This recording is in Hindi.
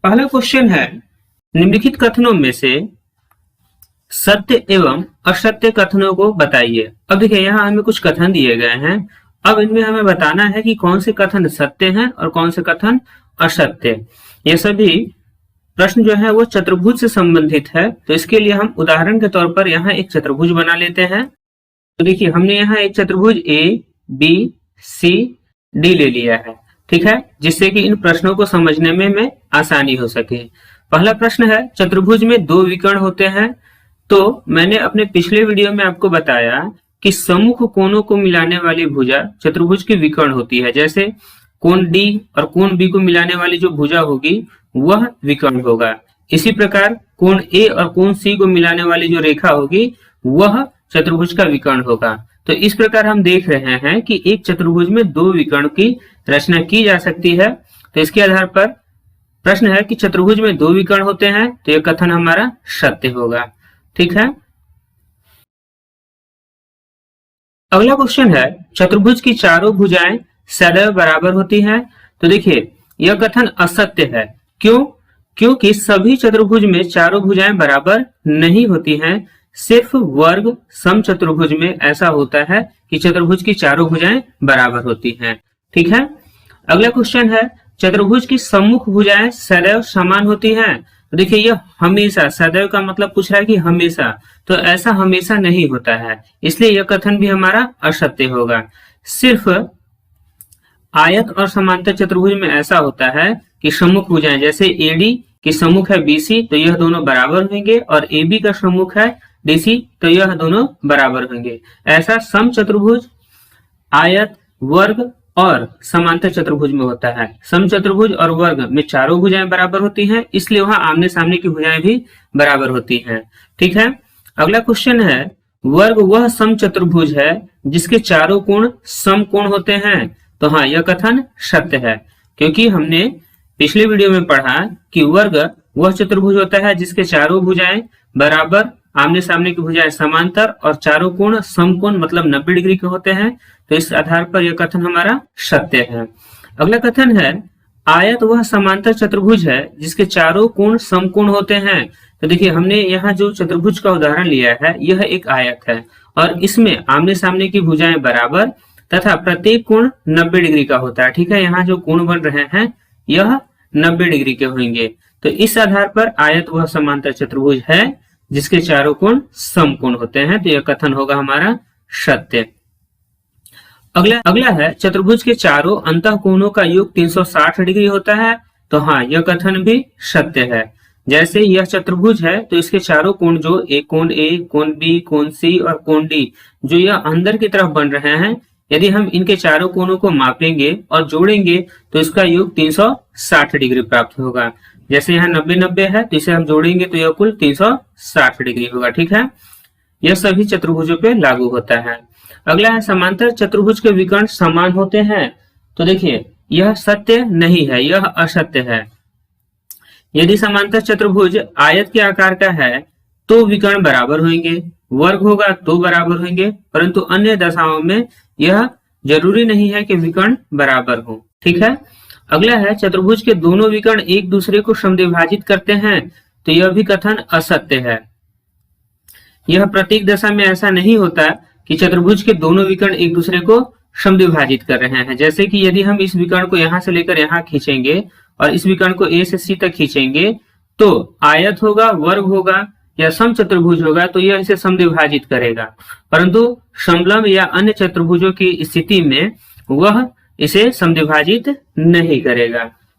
पहला क्वेश्चन है, निम्नलिखित कथनों में से सत्य एवं असत्य कथनों को बताइए। अब देखिए यहाँ हमें कुछ कथन दिए गए हैं। अब इनमें हमें बताना है कि कौन से कथन सत्य हैं और कौन से कथन असत्य। ये सभी प्रश्न जो है वो चतुर्भुज से संबंधित है। तो इसके लिए हम उदाहरण के तौर पर यहाँ एक चतुर्भुज बना लेते हैं। तो देखिए हमने यहाँ एक चतुर्भुज ए बी सी डी ले लिया है, ठीक है, जिससे कि इन प्रश्नों को समझने में आसानी हो सके। पहला प्रश्न है, चतुर्भुज में दो विकर्ण होते हैं। तो मैंने अपने पिछले वीडियो में आपको बताया कि सम्मुख कोणों को मिलाने वाली भुजा चतुर्भुज की विकर्ण होती है। जैसे कोण डी और कोण बी को मिलाने वाली जो भुजा होगी वह विकर्ण होगा। इसी प्रकार कोण ए और कोण सी को मिलाने वाली जो रेखा होगी वह चतुर्भुज का विकर्ण होगा। तो इस प्रकार हम देख रहे हैं कि एक चतुर्भुज में दो विकर्ण की रचना की जा सकती है। तो इसके आधार पर प्रश्न है कि चतुर्भुज में दो विकर्ण होते हैं, तो यह कथन हमारा सत्य होगा, ठीक है। अगला क्वेश्चन है, चतुर्भुज की चारों भुजाएं सदैव बराबर होती हैं। तो देखिए यह कथन असत्य है। क्यों? क्योंकि सभी चतुर्भुज में चारों भुजाएं बराबर नहीं होती हैं। सिर्फ वर्ग समचतुर्भुज में ऐसा होता है कि चतुर्भुज की चारों भुजाएं बराबर होती हैं, ठीक है। अगला क्वेश्चन है, चतुर्भुज की सम्मुख भुजाएं सदैव समान होती हैं। तो देखिए यह हमेशा, सदैव का मतलब पूछ रहा है कि हमेशा, तो ऐसा हमेशा नहीं होता है, इसलिए यह कथन भी हमारा असत्य होगा। सिर्फ आयत और समांतर चतुर्भुज में ऐसा होता है कि सम्मुख भुजाएं, जैसे एडी की सम्मुख है बीसी, तो यह दोनों बराबर होंगे, और एबी का सम्मुख है डीसी, तो यह दोनों बराबर होंगे। ऐसा समचतुर्भुज, आयत, वर्ग और समांतर चतुर्भुज में होता है। समचतुर्भुज और वर्ग में चारों भुजाएं बराबर होती हैं, इसलिए वहां आमने सामने की भुजाएं भी बराबर होती हैं, ठीक है। अगला क्वेश्चन है, वर्ग वह समचतुर्भुज है जिसके चारों कोण समकोण होते हैं। तो हाँ, यह कथन सत्य है, क्योंकि हमने पिछले वीडियो में पढ़ा कि वर्ग वह चतुर्भुज होता है जिसके चारों भुजाएं बराबर, आमने सामने की भुजाएं समांतर और चारों कोण समकोण मतलब 90 डिग्री के होते हैं। तो इस आधार पर यह कथन हमारा सत्य है। अगला कथन है, आयत वह समांतर चतुर्भुज है जिसके चारों कोण समकोण होते हैं। तो देखिए हमने यहाँ जो चतुर्भुज का उदाहरण लिया है यह एक आयत है, और इसमें आमने सामने की भुजाएं बराबर तथा प्रत्येक कोण 90 डिग्री का होता है, ठीक है। यहाँ जो कोण बन रहे हैं यह 90 डिग्री के होंगे। तो इस आधार पर आयत वह समांतर चतुर्भुज है जिसके चारों कोण समकोण होते हैं, तो यह कथन होगा हमारा सत्य। अगला है, चतुर्भुज के चारों अंतः कोणों का योग 360 डिग्री होता है। तो हाँ, यह कथन भी सत्य है। जैसे यह चतुर्भुज है तो इसके चारों कोण, जो एक कोण ए, कोण बी, कोण सी और कोण डी, जो यह अंदर की तरफ बन रहे हैं, यदि हम इनके चारों कोणों को मापेंगे और जोड़ेंगे तो इसका योग 360 डिग्री प्राप्त होगा। जैसे यहाँ 90-90 है, तो इसे हम जोड़ेंगे तो यह कुल 360 डिग्री होगा, ठीक है। यह सभी चतुर्भुजों पे लागू होता है। अगला है, समांतर चतुर्भुज के विकर्ण समान होते हैं। तो देखिए यह सत्य नहीं है, यह असत्य है। यदि समांतर चतुर्भुज आयत के आकार का है तो विकर्ण बराबर होंगे, वर्ग होगा तो बराबर होंगे, परंतु अन्य दशाओं में यह जरूरी नहीं है कि विकर्ण बराबर हो, ठीक है। अगला है, चतुर्भुज के दोनों विकर्ण एक दूसरे को समद्विभाजित करते हैं। तो यह भी कथन असत्य है। यह प्रत्येक दशा में ऐसा नहीं होता कि चतुर्भुज के दोनों विकर्ण एक दूसरे को समद्विभाजित कर रहे हैं। जैसे कि यदि हम इस विकर्ण को यहां से लेकर यहां खींचेंगे और इस विकर्ण को ए से सी तक खींचेंगे तो आयत होगा, वर्ग होगा या समचतुर्भुज होगा, तो यह इसे समद्विभाजित करेगा, परंतु समलंब या अन्य चतुर्भुजों की स्थिति में वह इसे समद्विभाजित नहीं करेगा।